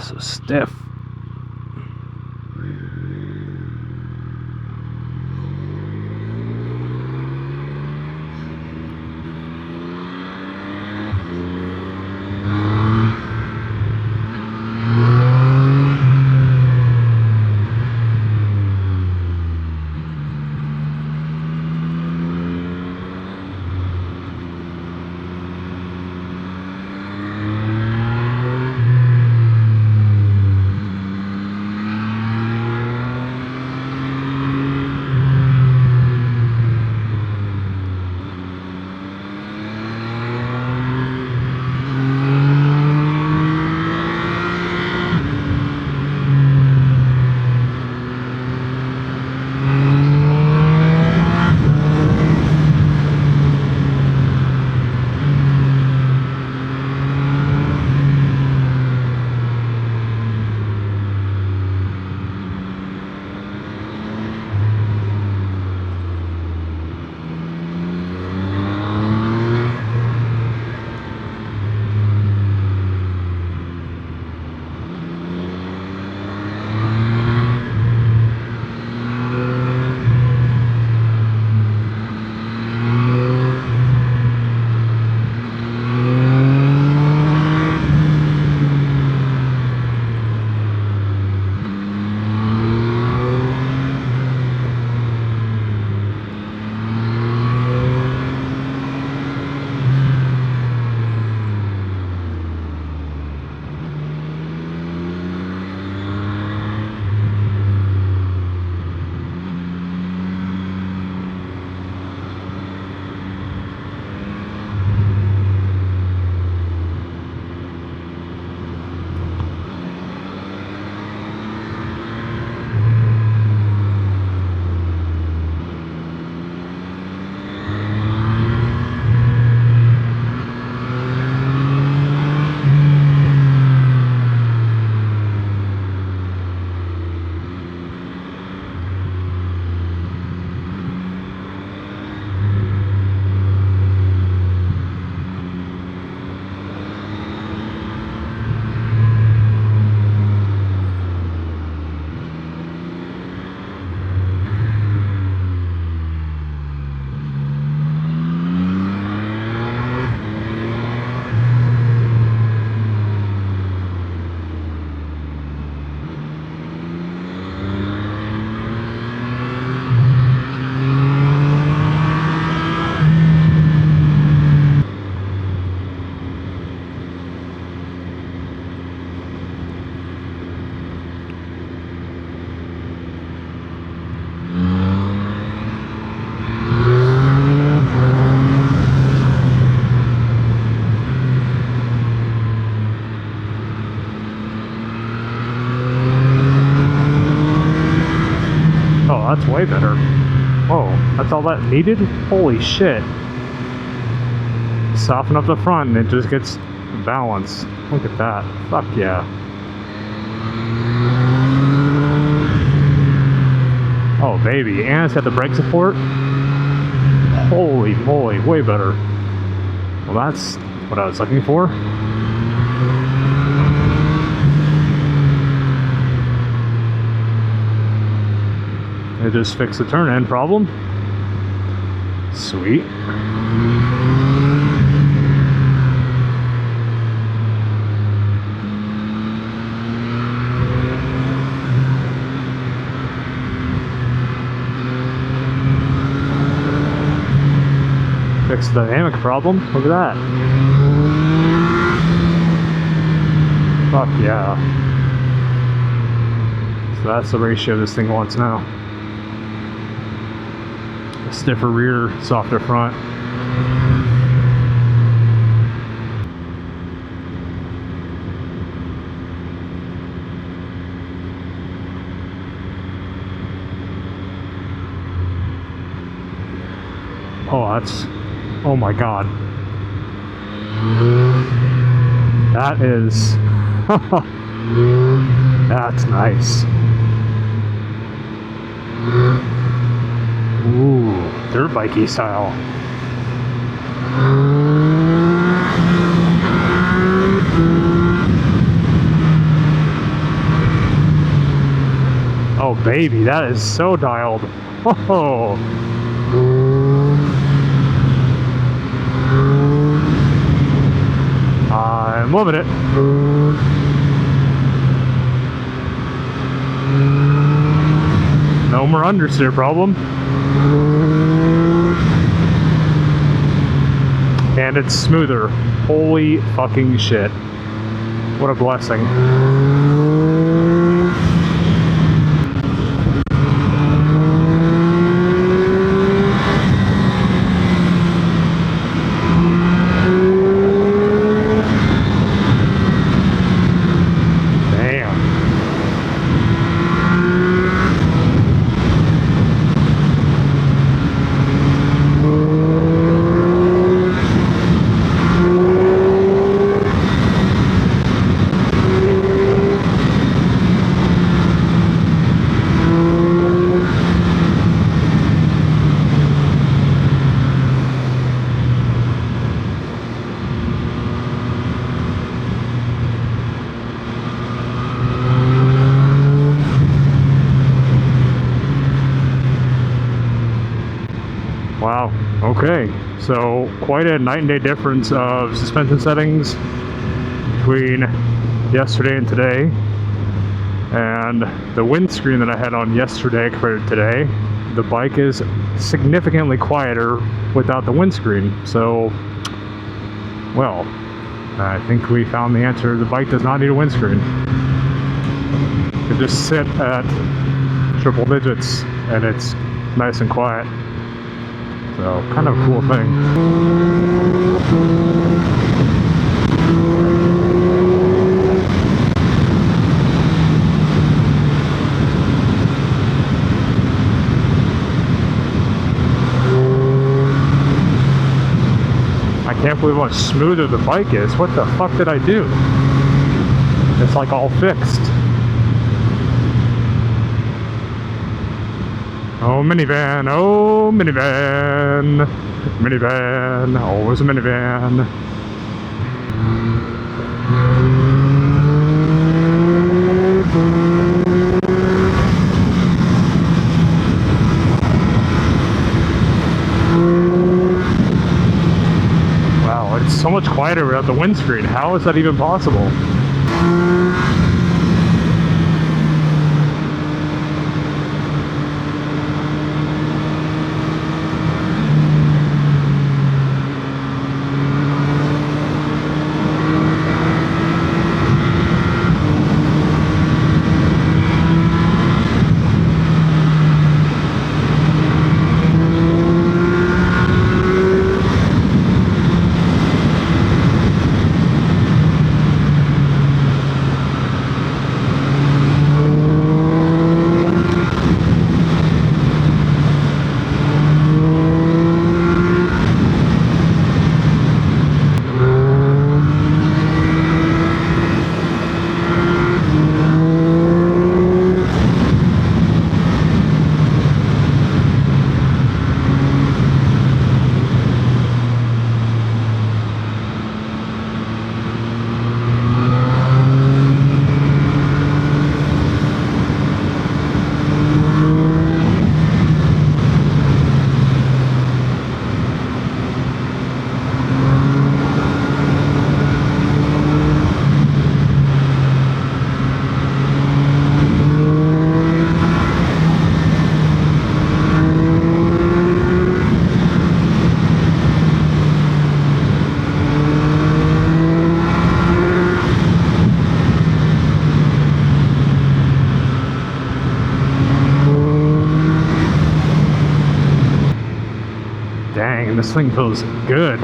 So stiff. That's way better. Whoa, that's all that needed? Holy shit. Soften up the front and it just gets balanced. Look at that. Fuck yeah. Oh baby, and it's got the brake support. Holy moly, way better. Well, that's what I was looking for. It just fixed the turn end problem. Sweet. Fixed the dynamic problem. Look at that. Fuck yeah. So that's the ratio this thing wants now. A stiffer rear, softer front. Oh, that's... Oh my god. That is... That's nice. Ooh, dirt bikey style. baby, that is so dialed. Oh. I'm loving it. No more understeer problem. And it's smoother. Holy fucking shit. What a blessing. Wow, okay, so quite a night and day difference of suspension settings between yesterday and today. And the windscreen that I had on yesterday compared to today, the bike is significantly quieter without the windscreen. So, well, I think we found the answer. The bike does not need a windscreen. It just sit at triple digits and it's nice and quiet. So, kind of a cool thing. I can't believe how much smoother the bike is. What the fuck did I do? It's like all fixed. Oh, minivan, oh, minivan, minivan, always a minivan. Wow, it's so much quieter without the windscreen. How is that even possible? Dang, this thing feels good.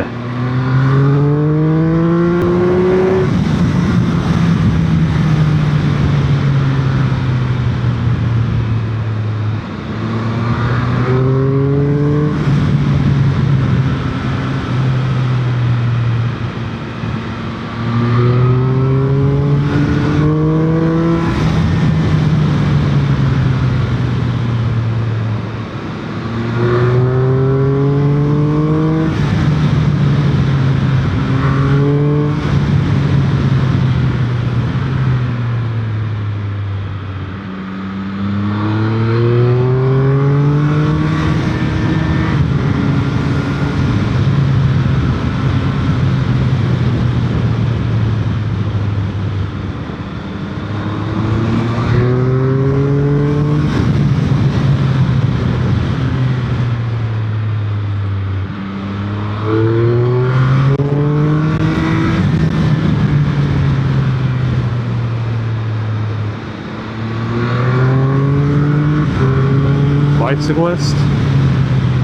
bicyclist.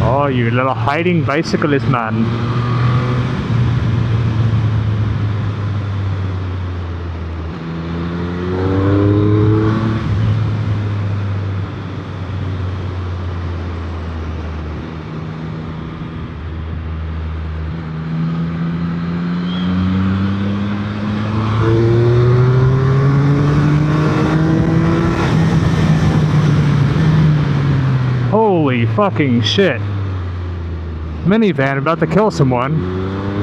Oh, you little hiding bicyclist, man. Holy fucking shit. Minivan about to kill someone.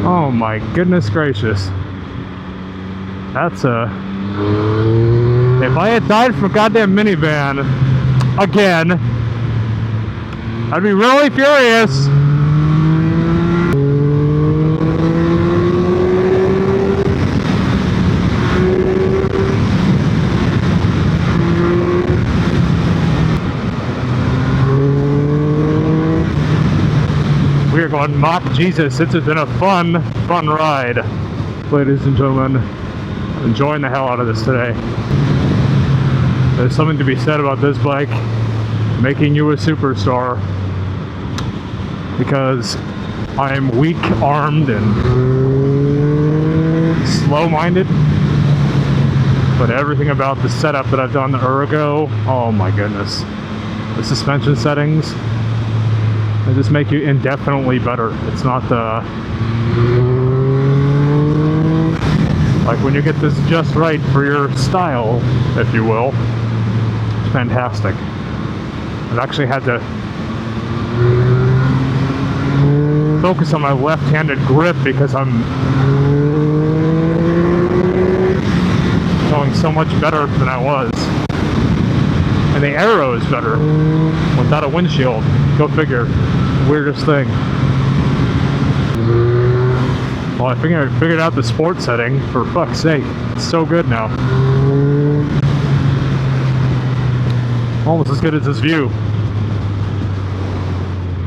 Oh my goodness gracious. That's a... If I had died from a goddamn minivan again, I'd be really furious. We are going mock Jesus. This has been a fun ride. Ladies and gentlemen, I'm enjoying the hell out of this today. There's something to be said about this bike making you a superstar, because I'm weak-armed and slow-minded, but everything about the setup that I've done the ergo, oh my goodness. The suspension settings, they just make you indefinitely better. It's not the... like when you get this just right for your style, if you will. It's fantastic. I've actually had to focus on my left-handed grip because I'm going so much better than I was. And the arrow is better without a windshield. Go figure. Weirdest thing. Well, I think I figured out the sports setting, for fuck's sake. It's so good now. Almost as good as this view.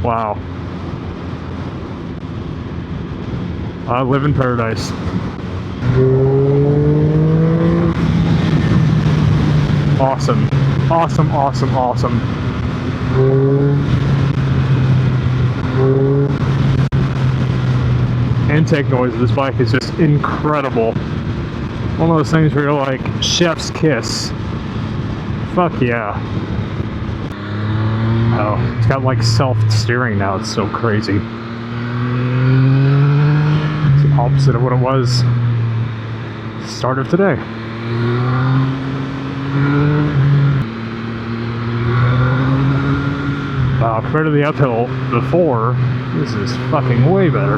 Wow. I live in paradise. Awesome. Awesome, awesome, awesome. Intake noise of this bike is just incredible. One of those things where you're like, chef's kiss. Fuck yeah. Oh, it's got like self-steering now. It's so crazy. It's the opposite of what it was start of today. Compared to the uphill before, this is fucking way better.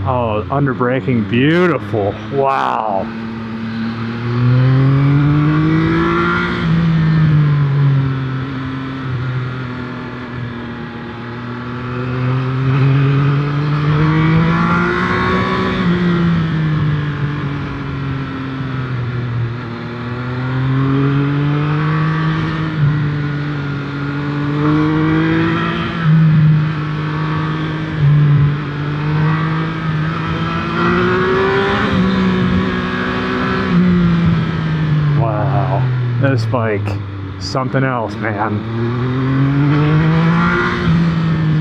Oh, under braking, beautiful. Wow. This bike, something else, man.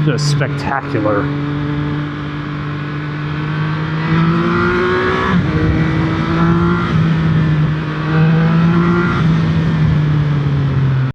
Just spectacular.